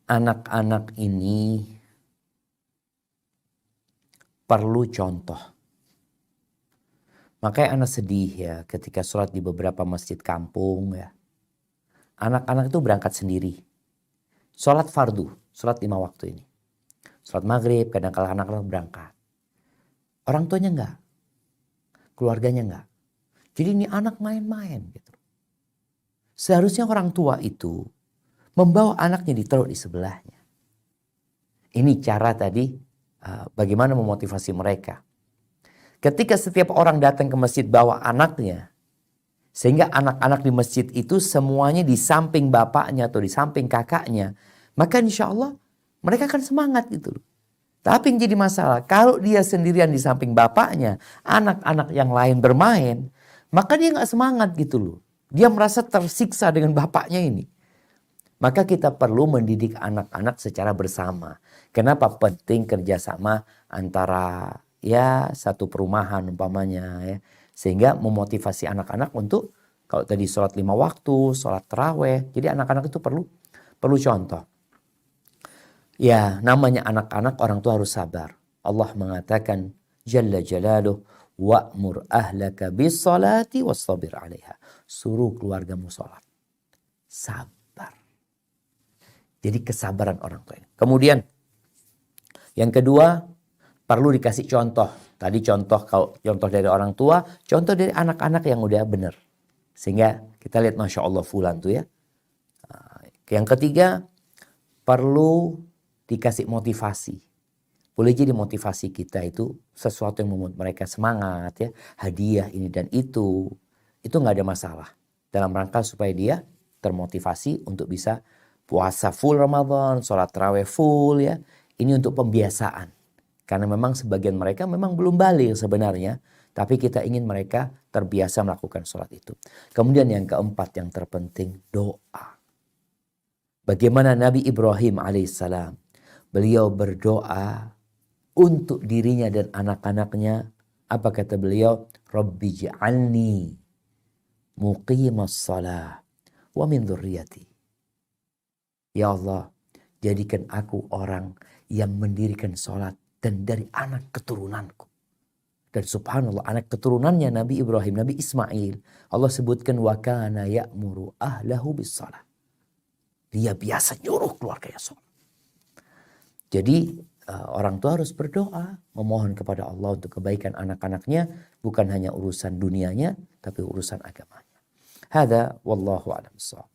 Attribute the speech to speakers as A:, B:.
A: anak-anak ini perlu contoh. Makanya anak sedih ya ketika sholat di beberapa masjid kampung ya. Anak-anak itu berangkat sendiri. Sholat fardu, sholat 5 waktu ini. Sholat maghrib, kadang-kala anak-anak berangkat. Orang tuanya enggak. Keluarganya enggak. Jadi ini anak main-main gitu. Seharusnya orang tua itu membawa anaknya ditaruh di sebelahnya. Ini cara tadi bagaimana memotivasi mereka. Ketika setiap orang datang ke masjid bawa anaknya, sehingga anak-anak di masjid itu semuanya di samping bapaknya atau di samping kakaknya, maka insya Allah mereka akan semangat gitu loh. Tapi yang jadi masalah, kalau dia sendirian di samping bapaknya, anak-anak yang lain bermain, maka dia nggak semangat gitu loh. Dia merasa tersiksa dengan bapaknya ini. Maka kita perlu mendidik anak-anak secara bersama. Kenapa penting kerjasama antara ya satu perumahan umpamanya ya. Sehingga memotivasi anak-anak untuk kalau tadi sholat 5 waktu, sholat taraweh. Jadi anak-anak itu perlu contoh. Ya namanya anak-anak orang tua harus sabar. Allah mengatakan Jalla Jalaluh wa'mur ahlaka bis salati wastabir 'alaiha. Suruh keluargamu sholat. Sabar. Jadi kesabaran orang tua. Kemudian yang kedua perlu dikasih contoh. Tadi contoh dari orang tua, contoh dari anak-anak yang udah benar. Sehingga kita lihat Masya Allah fulan tuh ya. Yang ketiga perlu dikasih motivasi. Boleh jadi motivasi kita itu sesuatu yang membuat mereka semangat ya. Hadiah ini dan itu. Itu gak ada masalah. Dalam rangka supaya dia termotivasi untuk bisa puasa full Ramadan, sholat tarawih full ya. Ini untuk pembiasaan. Karena memang sebagian mereka memang belum balik sebenarnya. Tapi kita ingin mereka terbiasa melakukan sholat itu. Kemudian yang keempat yang terpenting doa. Bagaimana Nabi Ibrahim alaihissalam. Beliau berdoa untuk dirinya dan anak-anaknya. Apa kata beliau? Rabbi ja'alni muqimas salah wa min dzurriyyati. Ya Allah, jadikan aku orang yang mendirikan sholat dan dari anak keturunanku. Dan subhanallah anak keturunannya Nabi Ibrahim, Nabi Ismail. Allah sebutkan wa kana ya'muru ahlahu bis shalah. Dia biasa nyuruh keluarganya sholat. Jadi orang tua harus berdoa, memohon kepada Allah untuk kebaikan anak-anaknya. Bukan hanya urusan dunianya, tapi urusan agamanya. Hada wallahu a'lam bissawab.